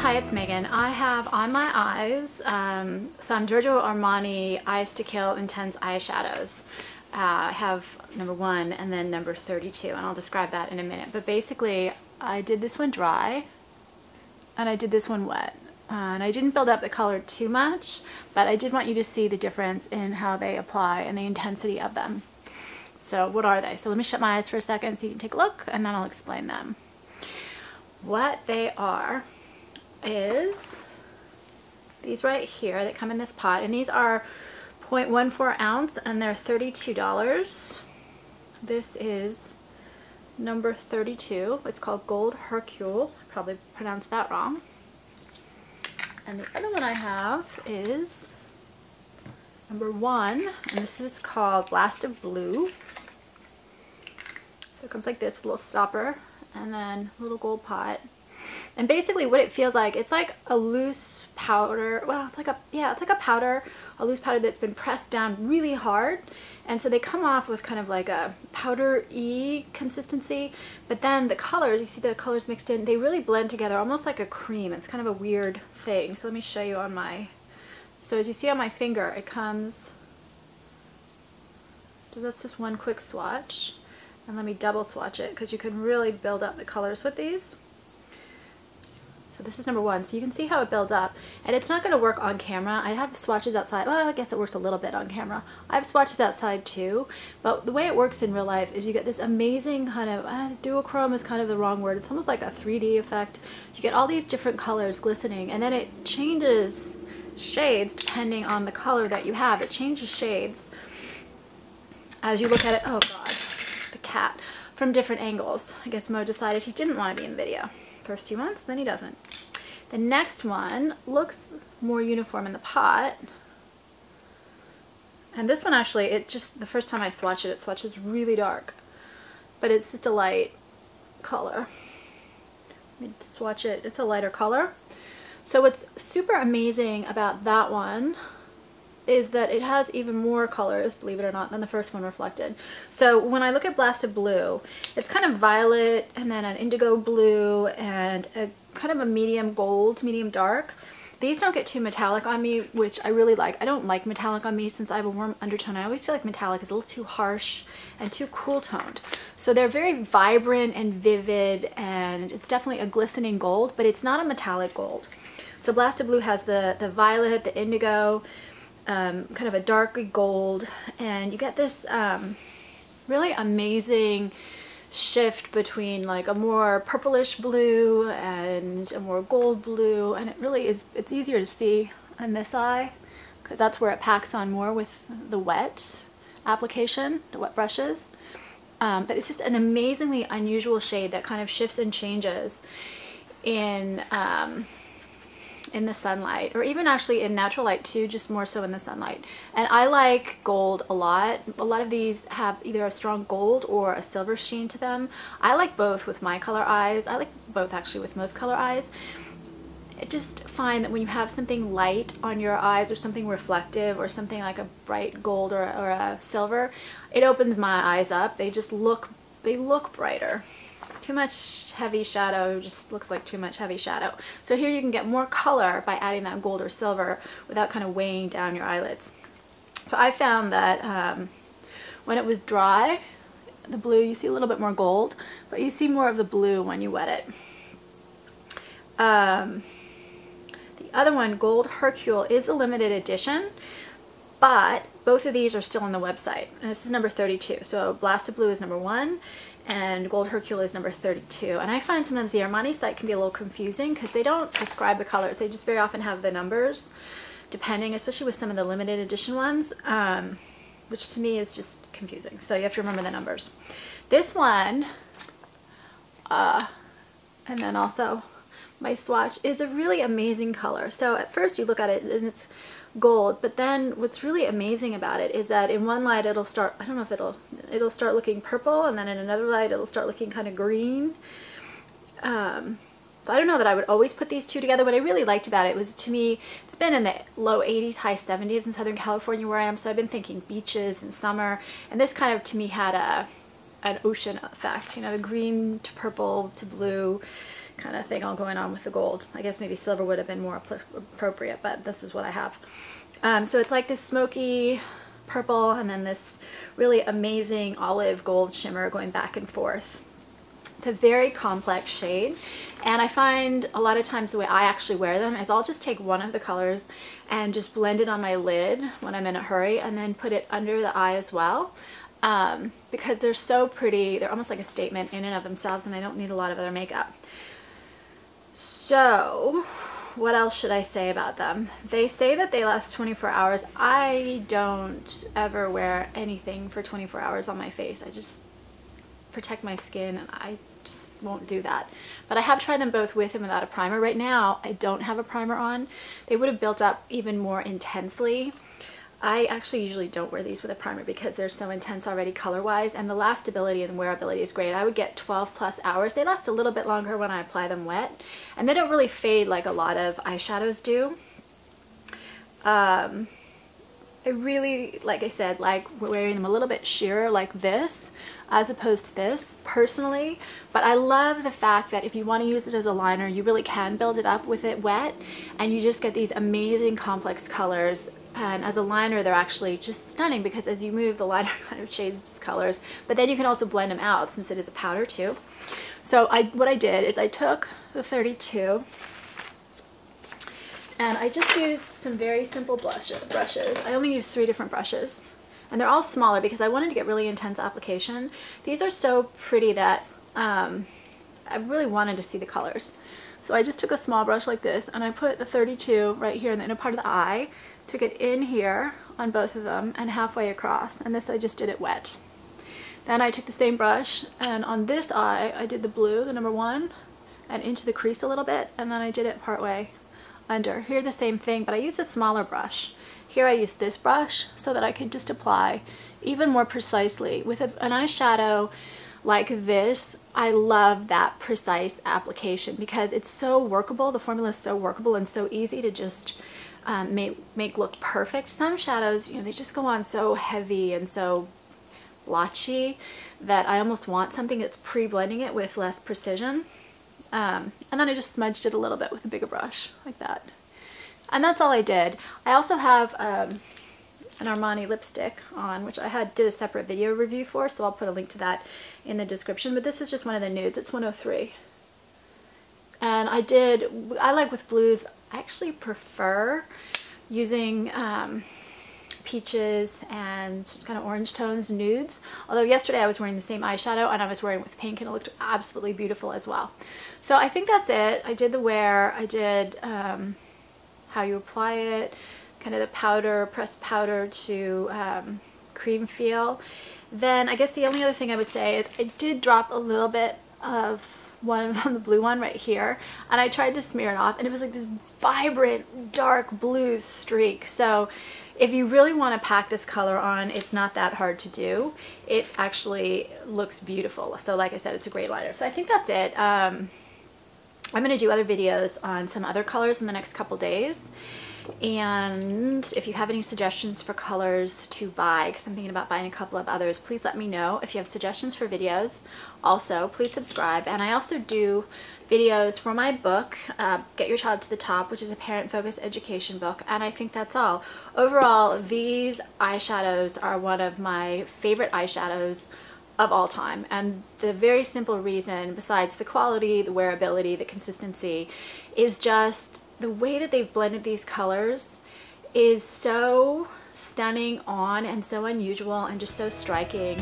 Hi, it's Megan. I have on my eyes some Giorgio Armani Eyes to Kill Intense Eyeshadows. I have number 1 and then number 32, and I'll describe that in a minute. But basically, I did this one dry and I did this one wet. And I didn't build up the color too much, but I did want you to see the difference in how they apply and the intensity of them. So what are they? So let me shut my eyes for a second so you can take a look, and then I'll explain them. What they are is these right here that come in this pot, and these are 0.14 ounce and they're $32. This is number 32. It's called Gold Hercule. Probably pronounced that wrong. And the other one I have is number 1, and this is called Blast of Blue. So it comes like this with a little stopper and then a little gold pot. And basically what it feels like, it's like a loose powder. Well, it's like a powder, a loose powder that's been pressed down really hard. And so they come off with kind of like a powder-y consistency. But then the colors, you see the colors mixed in, they really blend together almost like a cream. It's kind of a weird thing. So let me show you on my, so as you see on my finger, it comes, so that's just one quick swatch. And let me double swatch it because you can really build up the colors with these. So this is number 1, so you can see how it builds up, and it's not going to work on camera. I have swatches outside. Well, I guess it works a little bit on camera. I have swatches outside too, but the way it works in real life is you get this amazing kind of, duochrome is kind of the wrong word. It's almost like a 3D effect. You get all these different colors glistening, and then it changes shades depending on the color that you have. It changes shades as you look at it. Oh God, the cat, from different angles. I guess Mo decided he didn't want to be in the video. First few months, then he doesn't. The next one looks more uniform in the pot. And this one actually, it just, the first time I swatch it, it swatches really dark. But it's just a light color. Let me swatch it, it's a lighter color. So what's super amazing about that one is that it has even more colors, believe it or not, than the first one reflected. So when I look at Blast of Blue, it's kind of violet and then an indigo blue and a kind of a medium gold, medium dark. These don't get too metallic on me, which I really like. I don't like metallic on me since I have a warm undertone. I always feel like metallic is a little too harsh and too cool toned. So they're very vibrant and vivid, and it's definitely a glistening gold, but it's not a metallic gold. So Blast of Blue has the violet, the indigo, kind of a dark gold, and you get this really amazing shift between like a more purplish blue and a more gold blue, and it really is, it's easier to see in this eye because that's where it packs on more with the wet application, the wet brushes. But it's just an amazingly unusual shade that kind of shifts and changes in the sunlight, or even actually in natural light too, just more so in the sunlight. And I like gold a lot. A lot of these have either a strong gold or a silver sheen to them. I like both with my color eyes. I like both actually with most color eyes. I just find that when you have something light on your eyes or something reflective or something like a bright gold or a silver, it opens my eyes up. They just look, they look brighter. Too much heavy shadow just looks like too much heavy shadow. So here you can get more color by adding that gold or silver without kind of weighing down your eyelids. So I found that when it was dry, the blue, you see a little bit more gold, but you see more of the blue when you wet it. The other one, Gold Hercule, is a limited edition, but both of these are still on the website. And this is number 32. So Blast of Blue is number 1. And Gold Hercule is number 32. And I find sometimes the Armani site can be a little confusing because they don't describe the colors. They just very often have the numbers, depending, especially with some of the limited edition ones, which to me is just confusing. So you have to remember the numbers. This one, and then also my swatch, is a really amazing color. So at first you look at it and it's gold, but then what's really amazing about it is that in one light it'll start, I don't know if it'll start looking purple, and then in another light it'll start looking kind of green. So I don't know that I would always put these two together. What I really liked about it was, to me, it's been in the low 80s, high 70s in Southern California where I am, so I've been thinking beaches and summer, and this kind of to me had an ocean effect, you know, the green to purple to blue kind of thing all going on with the gold. I guess maybe silver would have been more appropriate, but this is what I have. So it's like this smoky purple and then this really amazing olive gold shimmer going back and forth. It's a very complex shade, and I find a lot of times the way I actually wear them is I'll just take one of the colors and just blend it on my lid when I'm in a hurry and then put it under the eye as well, because they're so pretty. They're almost like a statement in and of themselves, and I don't need a lot of other makeup. So what else should I say about them? They say that they last 24 hours. I don't ever wear anything for 24 hours on my face. I just protect my skin, and I just won't do that. But I have tried them both with and without a primer. Right now I don't have a primer on. They would have built up even more intensely. I actually usually don't wear these with a primer because they're so intense already color-wise, and the lastability and wearability is great. I would get 12 plus hours. They last a little bit longer when I apply them wet, and they don't really fade like a lot of eyeshadows do. I really, like I said, like wearing them a little bit sheerer like this as opposed to this personally, but I love the fact that if you want to use it as a liner, you really can build it up with it wet, and you just get these amazing complex colors. And as a liner, they're actually just stunning because as you move, the liner kind of shades its colors, but then you can also blend them out since it is a powder too. So what I did is I took the 32 and I just used some very simple brushes. I only used 3 different brushes, and they're all smaller because I wanted to get really intense application. These are so pretty that I really wanted to see the colors. So I just took a small brush like this and I put the 32 right here in the inner part of the eye, took it in here on both of them and halfway across, and this I just did it wet. Then I took the same brush and on this eye I did the blue, the number 1, and into the crease a little bit, and then I did it partway under. Here the same thing, but I used a smaller brush. Here I used this brush so that I could just apply even more precisely. With an eyeshadow like this, I love that precise application because it's so workable. The formula is so workable and so easy to just make look perfect. Some shadows, you know, they just go on so heavy and so blotchy that I almost want something that's pre-blending it with less precision. And then I just smudged it a little bit with a bigger brush like that. And that's all I did. I also have an Armani lipstick on, which I did a separate video review for, so I'll put a link to that in the description. But this is just one of the nudes. It's 103. And I like with blues, I actually prefer using peaches and just kind of orange tones nudes. Although yesterday I was wearing the same eyeshadow and I was wearing with pink and it looked absolutely beautiful as well. So I think that's it. I did the wear, I did how you apply it, kind of the powder, pressed powder to cream feel. Then I guess the only other thing I would say is I did drop a little bit of one on the blue one right here, and I tried to smear it off and it was like this vibrant dark blue streak. So if you really want to pack this color on, it's not that hard to do. It actually looks beautiful. So like I said, it's a great liner. So I think that's it. I'm going to do other videos on some other colors in the next couple days. And if you have any suggestions for colors to buy, because I'm thinking about buying a couple of others, please let me know. If you have suggestions for videos, also please subscribe. And I also do videos for my book, Get Your Child to the Top, which is a parent-focused education book, and I think that's all. Overall, these eyeshadows are one of my favorite eyeshadows of all time, and the very simple reason, besides the quality, the wearability, the consistency, is just the way that they've blended these colors is so stunning on and so unusual and just so striking.